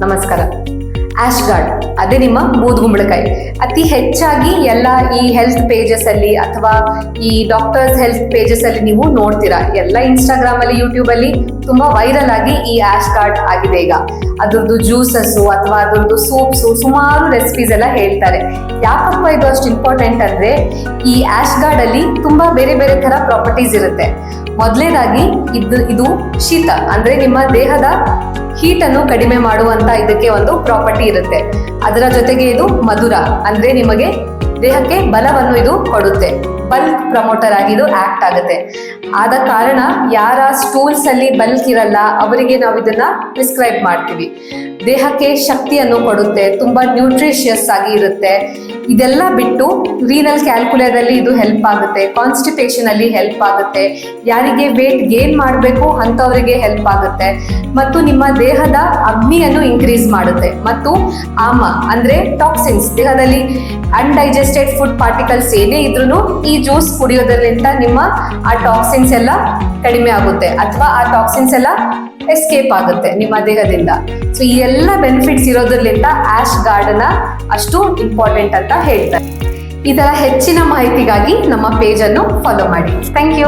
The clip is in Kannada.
ನಮಸ್ಕಾರ. ಆಶ್ ಗಾರ್ಡ್ ಅದೇ ನಿಮ್ಮ ಬೂದುಗುಂಬಳಕಾಯಿ. ಅತಿ ಹೆಚ್ಚಾಗಿ ಎಲ್ಲ ಈ ಹೆಲ್ತ್ ಪೇಜಸ್ ಅಲ್ಲಿ ಅಥವಾ ಈ ಡಾಕ್ಟರ್ಸ್ ಹೆಲ್ತ್ ಪೇಜಸ್ ಅಲ್ಲಿ ನೀವು ನೋಡ್ತೀರಾ. ಎಲ್ಲ ಇನ್ಸ್ಟಾಗ್ರಾಮ್ ಅಲ್ಲಿ, ಯೂಟ್ಯೂಬ್ ಅಲ್ಲಿ ತುಂಬಾ ವೈರಲ್ ಆಗಿ ಈ ಆಶ್ ಗಾರ್ಡ್ ಆಗಿದೆ ಈಗ. ಅದ್ರದ್ದು ಜ್ಯೂಸಸ್ ಅಥವಾ ಅದ್ರದ್ದು ಸೂಪ್ಸ್, ಸುಮಾರು ರೆಸಿಪೀಸ್ ಎಲ್ಲ ಹೇಳ್ತಾರೆ. ಯಾಕಪ್ಪ ಇದು ಅಷ್ಟು ಇಂಪಾರ್ಟೆಂಟ್ ಅಂದ್ರೆ, ಈ ಆಶ್ ಗಾರ್ಡ್ ಅಲ್ಲಿ ತುಂಬಾ ಬೇರೆ ಬೇರೆ ತರ ಪ್ರಾಪರ್ಟೀಸ್ ಇರುತ್ತೆ. ಮೊದಲನೇದಾಗಿ ಇದು ಶೀತ ಅಂದ್ರೆ ನಿಮ್ಮ ದೇಹದ ಹೀಟ್ ಅನ್ನು ಕಡಿಮೆ ಮಾಡುವಂತ ಇದಕ್ಕೆ ಒಂದು ಪ್ರಾಪರ್ಟಿ ಇರುತ್ತೆ. ಅದರ ಜೊತೆಗೆ ಇದು ಮಧುರ ಅಂದ್ರೆ ನಿಮಗೆ ದೇಹಕ್ಕೆ ಬಲವನ್ನು ಇದು ಕೊಡುತ್ತೆ. ಬಲ್ಕ್ ಪ್ರಮೋಟರ್ ಆಗಿ ಇದು ಆಕ್ಟ್ ಆಗುತ್ತೆ. ಆದ ಕಾರಣ ಯಾರ ಸ್ಟೂಲ್ಸ್ ಅಲ್ಲಿ ಬಲ್ಕ್ ಇರಲ್ಲ ಅವರಿಗೆ ನಾವು ಇದನ್ನ ಪ್ರಿಸ್ಕ್ರೈಬ್ ಮಾಡ್ತೀವಿ. ದೇಹಕ್ಕೆ ಶಕ್ತಿಯನ್ನು ಕೊಡುತ್ತೆ, ತುಂಬಾ ನ್ಯೂಟ್ರಿಷಿಯಸ್ ಆಗಿ ಇರುತ್ತೆ. ಇದೆಲ್ಲ ಬಿಟ್ಟು ರೀನಲ್ ಕ್ಯಾಲ್ಕುಲೇದಲ್ಲಿ ಇದು ಹೆಲ್ಪ್ ಆಗುತ್ತೆ, ಕಾನ್ಸ್ಟಿಪೇಷನ್ ಅಲ್ಲಿ ಹೆಲ್ಪ್ ಆಗುತ್ತೆ, ಯಾರಿಗೆ ವೇಟ್ ಗೇನ್ ಮಾಡಬೇಕು ಅಂಥವರಿಗೆ ಹೆಲ್ಪ್ ಆಗುತ್ತೆ, ಮತ್ತು ನಿಮ್ಮ ದೇಹದ ಅಗ್ನಿಯನ್ನು ಇನ್ಕ್ರೀಸ್ ಮಾಡುತ್ತೆ. ಮತ್ತು ಆಮ ಅಂದ್ರೆ ಟಾಕ್ಸಿನ್ಸ್, ದೇಹದಲ್ಲಿ ಅನ್ಡೈಜೆಸ್ಟೆಡ್ ಫುಡ್ ಪಾರ್ಟಿಕಲ್ಸ್ ಏನೇ ಇದ್ರೂ ಈ ಜ್ಯೂಸ್ ಕುಡಿಯೋದ್ರಿಂದ ನಿಮ್ಮ ಆ ಟಾಕ್ಸಿನ್ಸ್ ಎಲ್ಲ ಕಡಿಮೆ ಆಗುತ್ತೆ ಅಥವಾ ಆ ಟಾಕ್ಸಿನ್ಸ್ ಎಲ್ಲ ಎಸ್ಕೇಪ್ ಆಗುತ್ತೆ ನಿಮ್ಮ ದೇಹದಿಂದ. ಸೊ ಈ ಎಲ್ಲ ಬೆನಿಫಿಟ್ಸ್ ಇರೋದ್ರಿಂದ ಆಶ್ ಗಾರ್ಡ್ ಅಷ್ಟು ಇಂಪಾರ್ಟೆಂಟ್ ಅಂತ ಹೇಳ್ತಾರೆ. ಈ ತರ ಹೆಚ್ಚಿನ ಮಾಹಿತಿಗಾಗಿ ನಮ್ಮ ಪೇಜ್ ಅನ್ನು ಫಾಲೋ ಮಾಡಿ. Thank you.